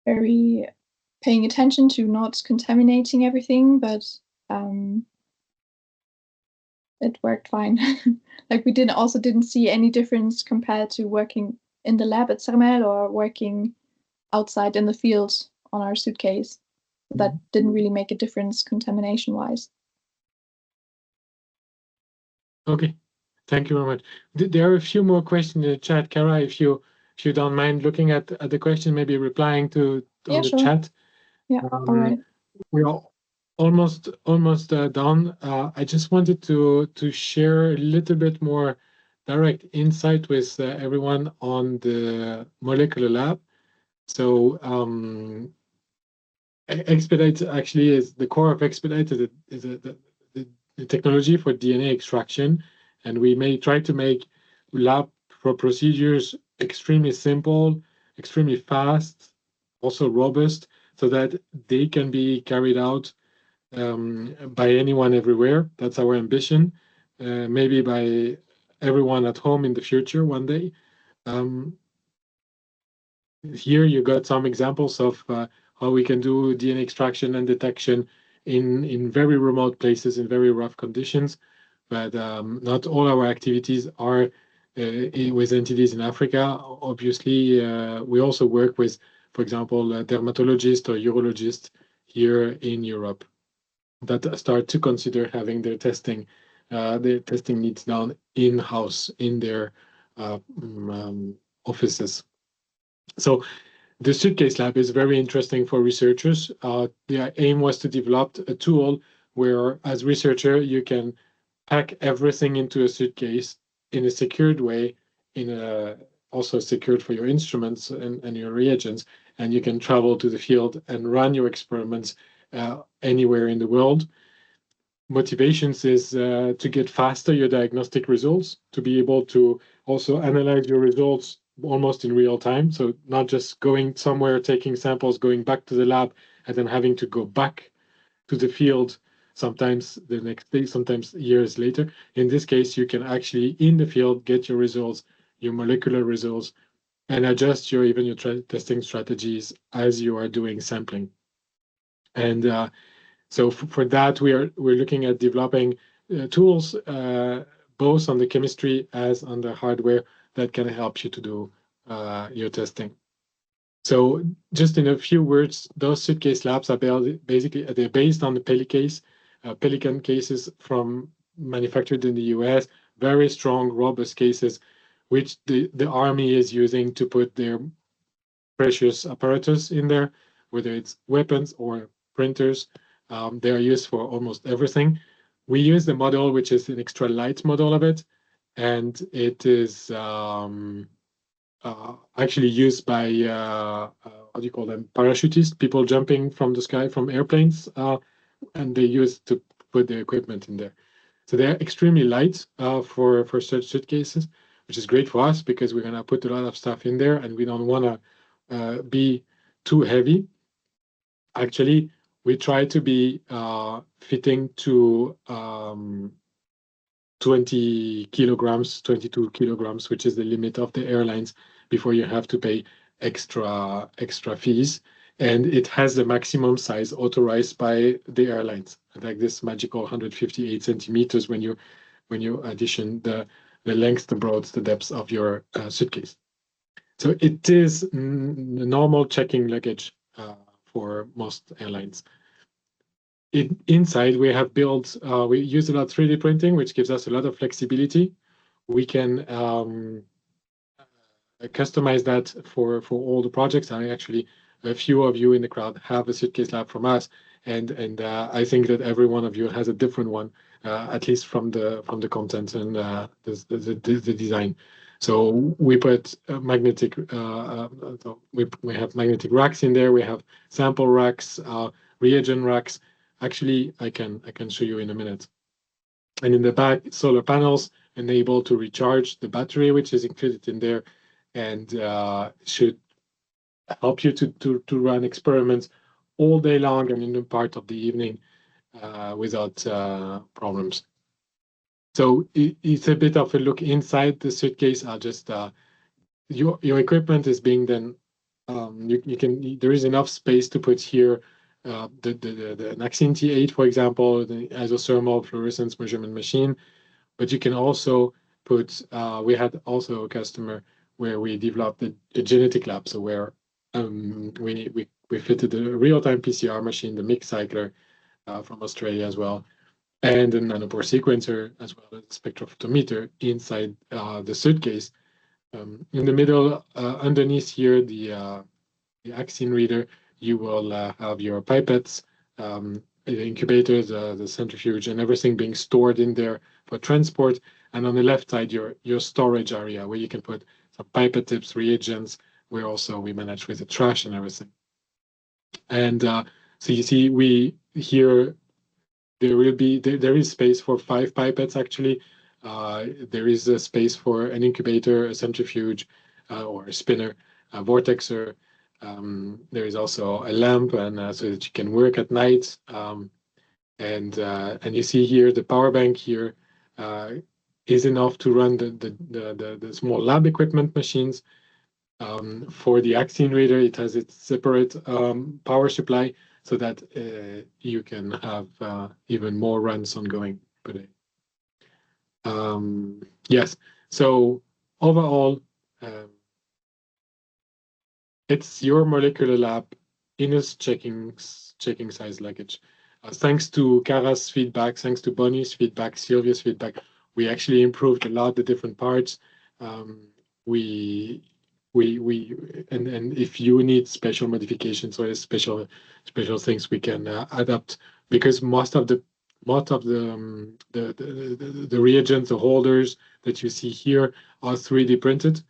very paying attention to not contaminating everything, but it worked fine. Like we didn't see any difference compared to working in the lab at Cermel or working outside in the field on our suitcase. That didn't really make a difference contamination wise. Okay, thank you very much. There are a few more questions in the chat. Kara, if you don't mind looking at the question, maybe replying to on the sure. chat. Yeah, all right. We are almost done. I just wanted to share a little bit more direct insight with everyone on the molecular lab. So Expedite actually is the core of Expedite is the technology for DNA extraction, and we may try to make lab procedures extremely simple, extremely fast, also robust, so that they can be carried out by anyone everywhere. That's our ambition. Maybe by everyone at home in the future one day. Here you got some examples of how we can do DNA extraction and detection in very remote places, in very rough conditions. But not all our activities are with entities in Africa. Obviously, we also work with, for example, dermatologists or urologists here in Europe that start to consider having their testing needs done in-house in their offices. So the suitcase lab is very interesting for researchers. The aim was to develop a tool where, as researcher, you can pack everything into a suitcase in a secured way, also secured for your instruments and your reagents, and you can travel to the field and run your experiments anywhere in the world. Motivations is to get faster your diagnostic results, to be able to also analyze your results almost in real time. So not just going somewhere, taking samples, going back to the lab, and then having to go back to the field sometimes the next day, sometimes years later. In this case, you can actually in the field get your results, your molecular results, and adjust your testing strategies as you are doing sampling. And so for that, we're looking at developing tools both on the chemistry as on the hardware that can help you to do your testing. So just in a few words, those suitcase labs are basically they're based on the Pelican cases from manufactured in the US, very strong, robust cases, which the army is using to put their precious apparatus in there, whether it's weapons or printers. They are used for almost everything. We use the model, which is an extra light model of it, and it is actually used by how do you call them, parachutists, people jumping from the sky from airplanes, and they use to put the equipment in there. So they're extremely light for such suitcases, which is great for us because we're gonna put a lot of stuff in there, and we don't wanna be too heavy. Actually, we try to be fitting to 20 kilograms, 22 kilograms, which is the limit of the airlines before you have to pay extra fees. And it has the maximum size authorized by the airlines, like this magical 158 centimeters when you addition the length, the breadth, the depth of your suitcase. So it is normal checking luggage for most airlines. Inside, we have built, we use a lot of 3D printing, which gives us a lot of flexibility. We can customize that for all the projects. And actually, a few of you in the crowd have a suitcase lab from us, and I think that every one of you has a different one, at least from the content and the design. So we put magnetic. So we have magnetic racks in there. We have sample racks, reagent racks. Actually, I can show you in a minute. And in the back, solar panels enable to recharge the battery, which is included in there, and should help you to run experiments all day long and in the part of the evening without problems. So it's a bit of a look inside the suitcase. I'll just your equipment is being then you can there is enough space to put here the Naxin T8, for example, the isothermal fluorescence measurement machine, but you can also put we had also a customer where we developed a genetic lab, so where we fitted a real-time PCR machine, the mix cycler from Australia as well, and a nanopore sequencer as well as a spectrophotometer inside the suitcase. In the middle, underneath here, the Axine reader, you will have your pipettes, the incubators, the centrifuge, and everything being stored in there for transport. And on the left side, your storage area where you can put some pipette tips, reagents, where also we manage with the trash and everything. And so you see, we here there is space for 5 pipettes actually. There is a space for an incubator, a centrifuge, or a spinner, a vortexer. There is also a lamp, and so that you can work at night. And you see here the power bank here is enough to run the small lab equipment machines. For the Axine reader, it has its separate power supply so that you can have even more runs ongoing per day. Yes, so overall, it's your molecular lab in a checking size luggage. Thanks to Kara's feedback, thanks to Bonnie's feedback, Sylvia's feedback, we actually improved a lot of the different parts. And if you need special modifications or special things, we can adapt, because most of the reagents, the holders that you see here are 3D printed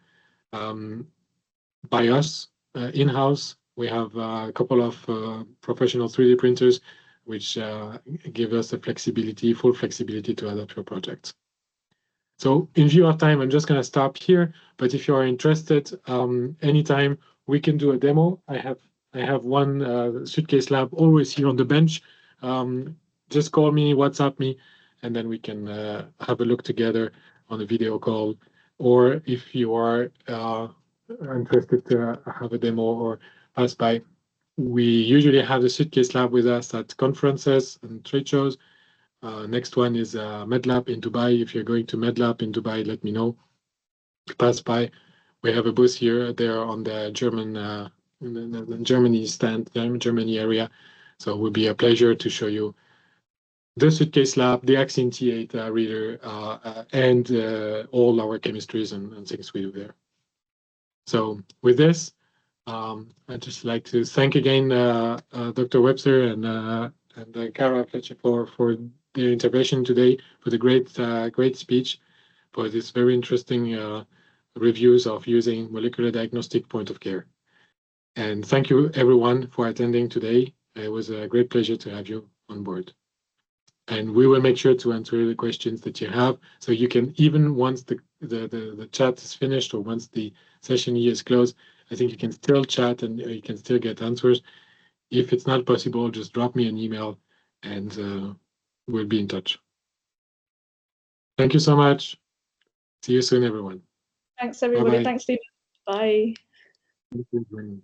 by us in-house. We have a couple of professional 3D printers, which give us the flexibility, full flexibility to adapt your projects. So in view of time, I'm just going to stop here. But if you are interested, anytime we can do a demo. I have one suitcase lab always here on the bench. Just call me, WhatsApp me, and then we can have a look together on a video call. Or if you are interested to have a demo or pass by, we usually have the suitcase lab with us at conferences and trade shows. Next one is MedLab in Dubai. If you're going to MedLab in Dubai, let me know. Pass by. We have a booth here, there on the German, the Germany stand, Germany area. So it would be a pleasure to show you the suitcase lab, the Axine T8 reader, and all our chemistries and things we do there. So with this, I'd just like to thank again Dr. Webster and Kara Fletcher for their intervention today, for the great speech, for this very interesting reviews of using molecular diagnostic point of care. And thank you everyone for attending today. It was a great pleasure to have you on board. And we will make sure to answer the questions that you have. So you can, even once the chat is finished or once the session here is closed, I think you can still chat and you can still get answers. If it's not possible, just drop me an email and we'll be in touch. Thank you so much. See you soon, everyone. Thanks, everybody. Bye-bye. Thanks, Stephen. Bye. Thank you.